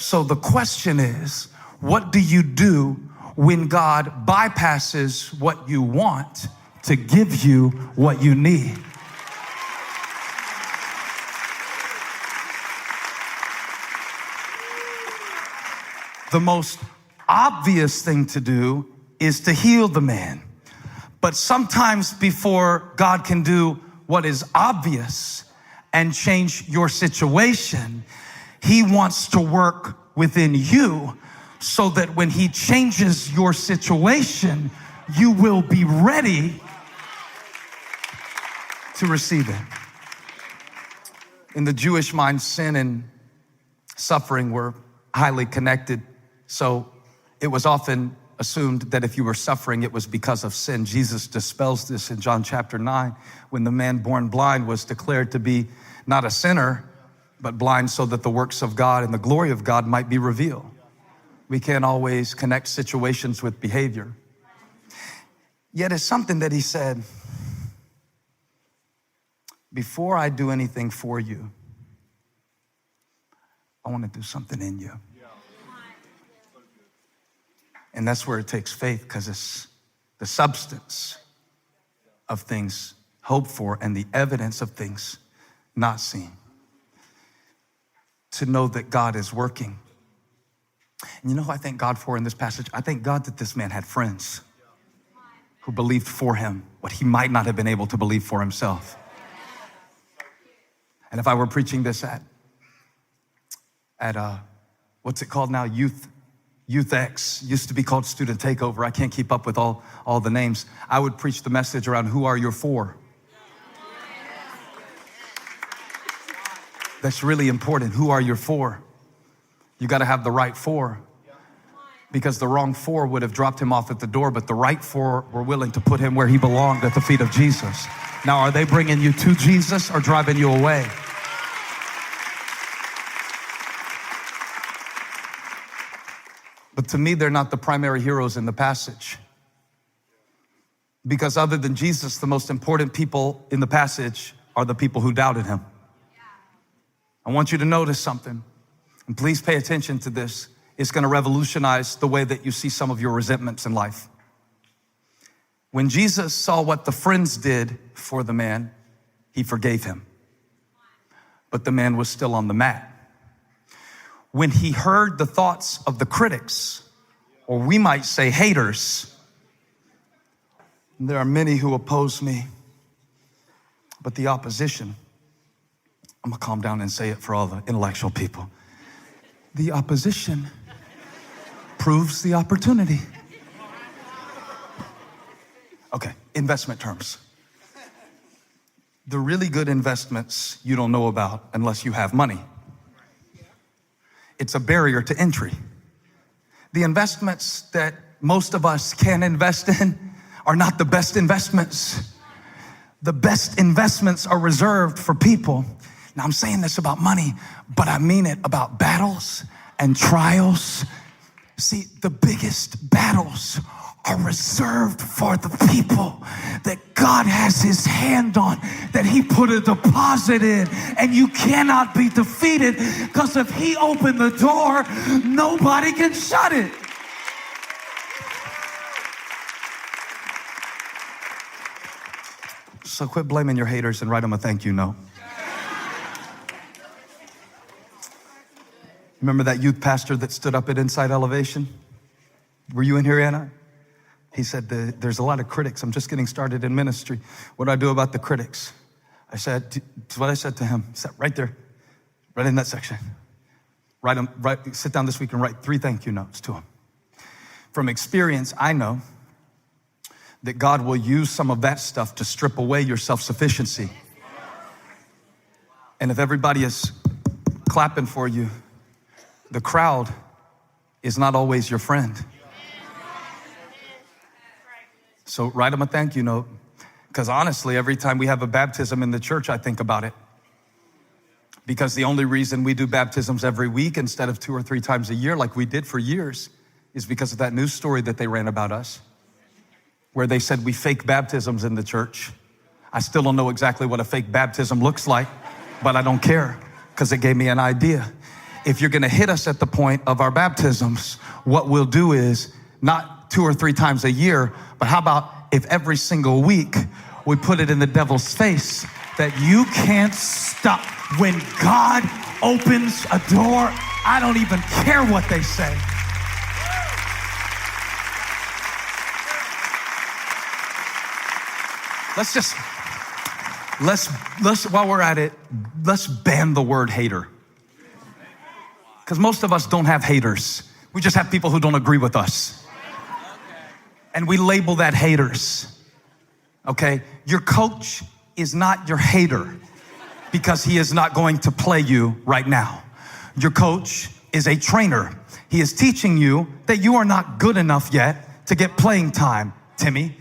So the question is, what do you do when God bypasses what you want to give you what you need? The most obvious thing to do is to heal the man. But sometimes before God can do what is obvious and change your situation, He wants to work within you so that when He changes your situation, you will be ready to receive it. In the Jewish mind, sin and suffering were highly connected. So it was often assumed that if you were suffering, it was because of sin. Jesus dispels this in John chapter 9, when the man born blind was declared to be not a sinner, but blind so that the works of God and the glory of God might be revealed. We can't always connect situations with behavior. Yet it's something that He said, before I do anything for you, I want to do something in you. And that's where it takes faith, because it's the substance of things hoped for and the evidence of things not seen. To know that God is working. And you know who I thank God for in this passage? I thank God that this man had friends who believed for him what he might not have been able to believe for himself. And if I were preaching this at what's it called now? Youth X, used to be called Student Takeover. I can't keep up with all the names. I would preach the message around who are your for. That's really important. Who are your for? You got to have the right for, because the wrong for would have dropped him off at the door, but the right for were willing to put him where he belonged, at the feet of Jesus. Now, are they bringing you to Jesus or driving you away? But to me, they're not the primary heroes in the passage. Because other than Jesus, the most important people in the passage are the people who doubted Him. I want you to notice something, and please pay attention to this. It's going to revolutionize the way that you see some of your resentments in life. When Jesus saw what the friends did for the man, He forgave him. But the man was still on the mat. When He heard the thoughts of the critics, or we might say haters, there are many who oppose me, but the opposition, I'm gonna calm down and say it for all the intellectual people. The opposition proves the opportunity. Okay, investment terms. The really good investments you don't know about unless you have money. It's a barrier to entry. The investments that most of us can invest in are not the best investments. The best investments are reserved for people. Now, I'm saying this about money, but I mean it about battles and trials. See, the biggest battles are reserved for the people that God has His hand on, that He put a deposit in, and you cannot be defeated, because if He opened the door, nobody can shut it. So quit blaming your haters and write them a thank you note. Remember that youth pastor that stood up at Inside Elevation? Were you in here, Anna? He said, there's a lot of critics. I'm just getting started in ministry. What do I do about the critics? I said, it's what I said to him. He said, right there, right in that section. Sit down this week and write 3 thank you notes to him. From experience, I know that God will use some of that stuff to strip away your self-sufficiency. And if everybody is clapping for you, the crowd is not always your friend. So write them a thank you note, because honestly, every time we have a baptism in the church, I think about it. Because the only reason we do baptisms every week instead of 2 or 3 times a year like we did for years is because of that news story that they ran about us, where they said we fake baptisms in the church. I still don't know exactly what a fake baptism looks like, but I don't care, because it gave me an idea. if you're going to hit us at the point of our baptisms, what we'll do is not 2 or 3 times a year, but how about if every single week we put it in the devil's face that you can't stop. When God opens a door, I don't even care what they say. Let's while we're at it, let's ban the word hater. Because most of us don't have haters. We just have people who don't agree with us. And we label that haters. Okay? Your coach is not your hater because he is not going to play you right now. Your coach is a trainer. He is teaching you that you are not good enough yet to get playing time, Timmy.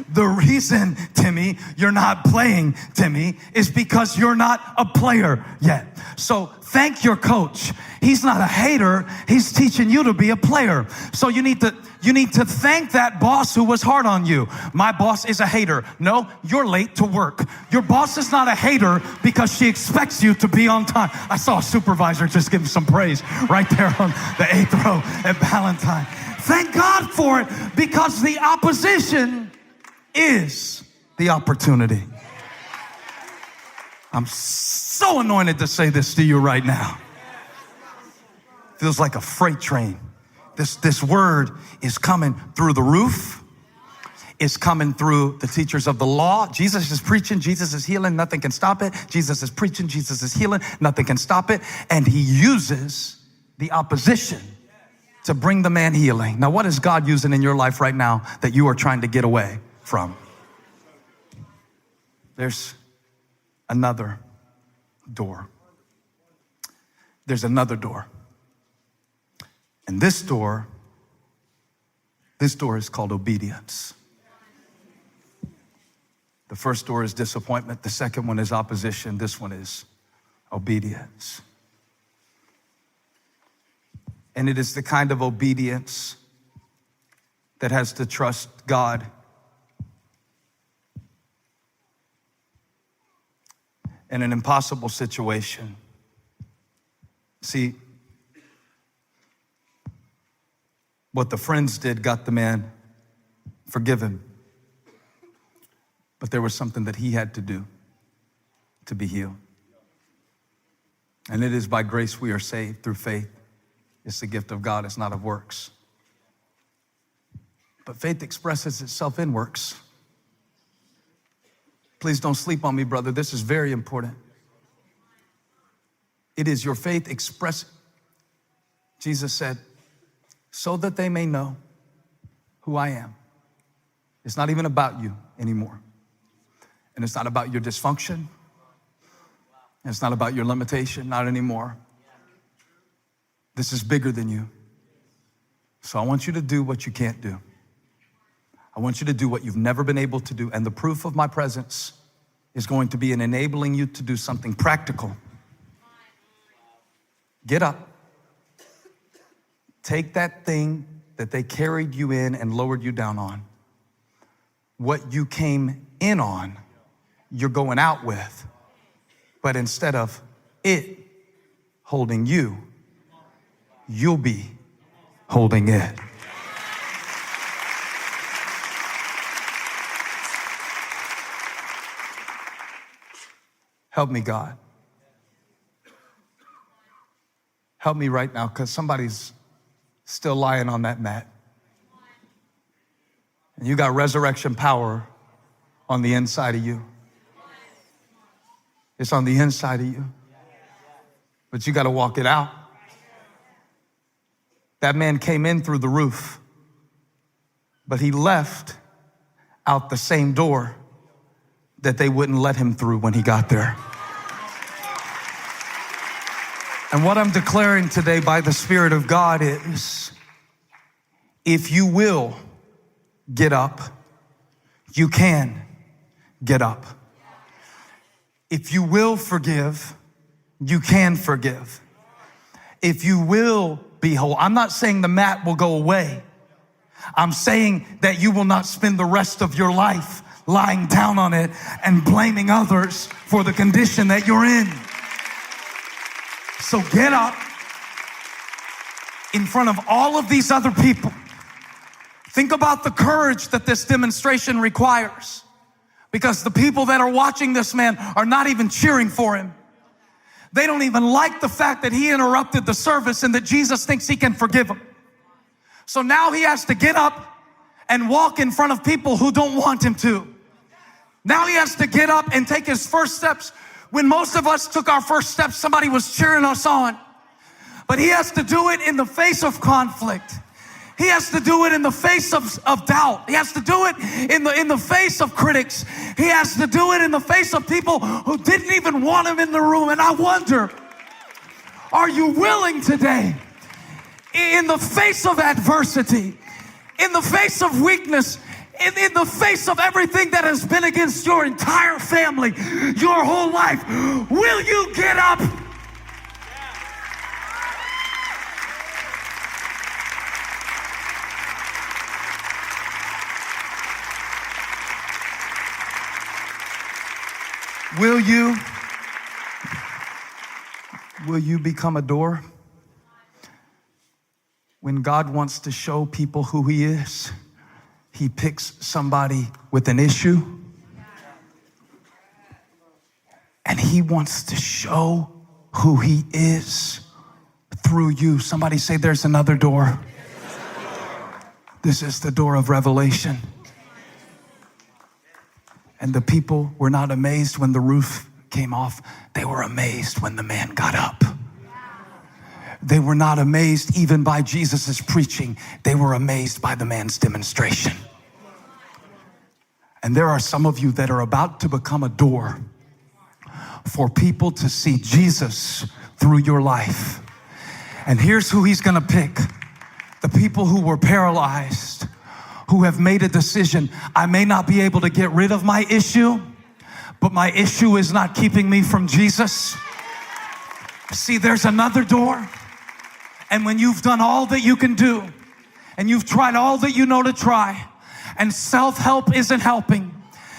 The reason, Timmy, you're not playing, Timmy, is because you're not a player yet. So thank your coach. He's not a hater. He's teaching you to be a player. So you need to thank that boss who was hard on you. My boss is a hater. No, you're late to work. Your boss is not a hater because she expects you to be on time. I saw a supervisor just give him some praise right there on the 8th row at Valentine. Thank God for it, because the opposition is the opportunity. I'm so anointed to say this to you right now. Feels like a freight train. This word is coming through the roof. It's coming through the teachers of the law. Jesus is preaching, Jesus is healing, nothing can stop it. Jesus is preaching, Jesus is healing, nothing can stop it. And he uses the opposition to bring the man healing. Now, what is God using in your life right now that you are trying to get away from? There's another door. There's another door. And this door is called obedience. The first door is disappointment. The second one is opposition. This one is obedience. And it is the kind of obedience that has to trust God in an impossible situation. See, what the friends did got the man forgiven. But there was something that he had to do to be healed. And it is by grace we are saved through faith. It's the gift of God, it's not of works. But faith expresses itself in works. Please don't sleep on me, brother. This is very important. It is your faith express. Jesus said, so that they may know who I am. It's not even about you anymore. And it's not about your dysfunction. And it's not about your limitation, not anymore. This is bigger than you. So I want you to do what you can't do. I want you to do what you've never been able to do. And the proof of my presence is going to be in enabling you to do something practical. Get up. Take that thing that they carried you in and lowered you down on. What you came in on, you're going out with. But instead of it holding you, you'll be holding it. Help me, God. Help me right now, because somebody's still lying on that mat. And you got resurrection power on the inside of you. It's on the inside of you. But you got to walk it out. That man came in through the roof, but he left out the same door that they wouldn't let him through when he got there. And what I'm declaring today by the Spirit of God is, if you will get up, you can get up. If you will forgive, you can forgive. If you will be whole. I'm not saying the mat will go away. I'm saying that you will not spend the rest of your life lying down on it and blaming others for the condition that you're in. So get up in front of all of these other people. Think about the courage that this demonstration requires, because the people that are watching this man are not even cheering for him. They don't even like the fact that he interrupted the service and that Jesus thinks he can forgive him. So now he has to get up and walk in front of people who don't want him to. Now he has to get up and take his first steps. When most of us took our first steps, somebody was cheering us on. But he has to do it in the face of conflict. He has to do it in the face of doubt. He has to do it in the face of critics. He has to do it in the face of people who didn't even want him in the room. And I wonder, are you willing today, in the face of adversity, in the face of weakness, in the face of everything that has been against your entire family, your whole life, will you get up? Will you become a door? When God wants to show people who he is, he picks somebody with an issue, and he wants to show who he is through you. Somebody say, there's another door. This is the door of revelation. And the people were not amazed when the roof came off. They were amazed when the man got up. They were not amazed even by Jesus's preaching. They were amazed by the man's demonstration. And there are some of you that are about to become a door for people to see Jesus through your life. And here's who he's gonna pick. The people who were paralyzed, who have made a decision. I may not be able to get rid of my issue, but my issue is not keeping me from Jesus. See, there's another door. And when you've done all that you can do, and you've tried all that you know to try, and self-help isn't helping,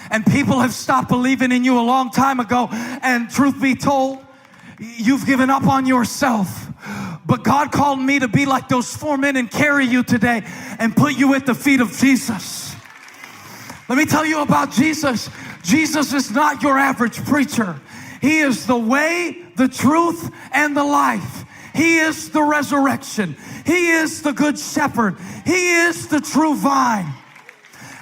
and people have stopped believing in you a long time ago, and truth be told, you've given up on yourself. But God called me to be like those 4 men and carry you today and put you at the feet of Jesus. Let me tell you about Jesus. Jesus is not your average preacher. He is the way, the truth, and the life. He is the resurrection. He is the good shepherd. He is the true vine.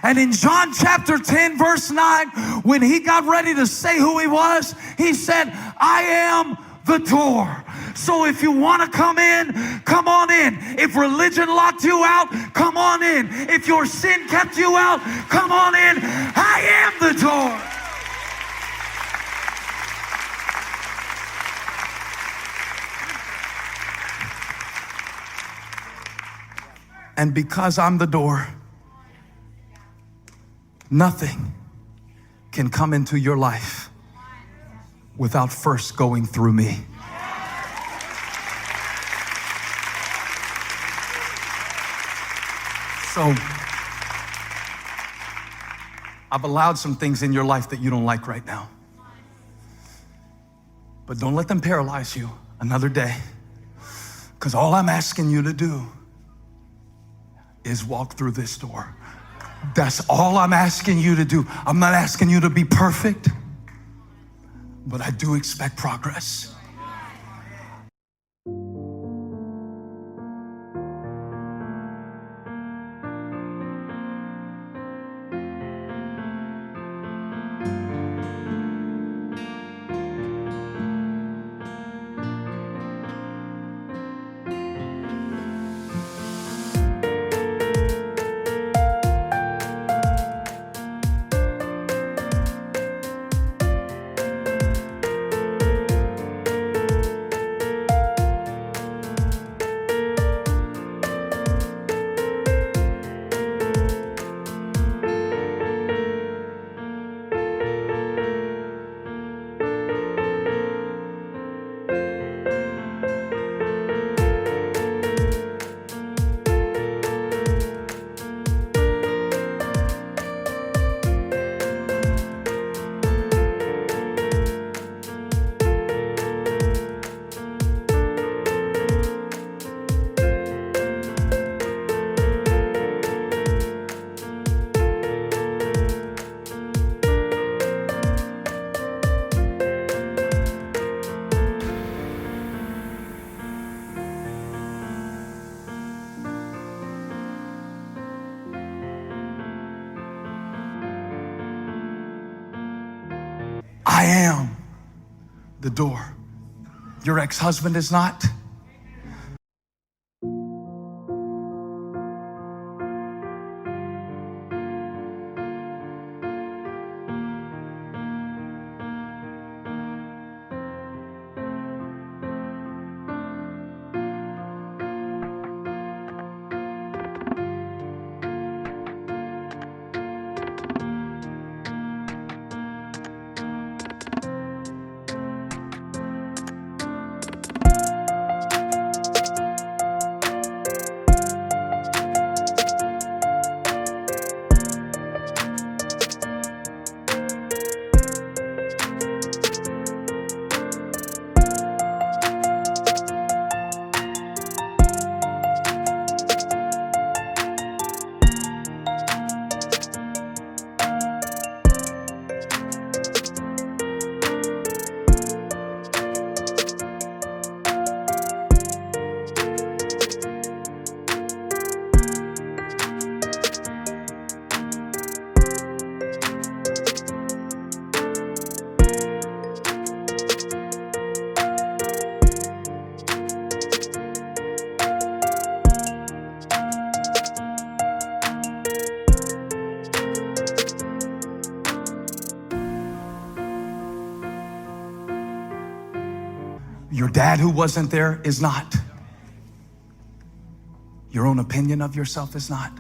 And in John chapter 10, verse 9, when he got ready to say who he was, he said, I am the door. So if you want to come in, come on in. If religion locked you out, come on in. If your sin kept you out, come on in. I am the door. And because I'm the door, nothing can come into your life without first going through me. So, I've allowed some things in your life that you don't like right now. But don't let them paralyze you another day. Because all I'm asking you to do is walk through this door. That's all I'm asking you to do. I'm not asking you to be perfect, but I do expect progress. am the door. Your ex-husband is not. Your dad who wasn't there is not. Your own opinion of yourself is not.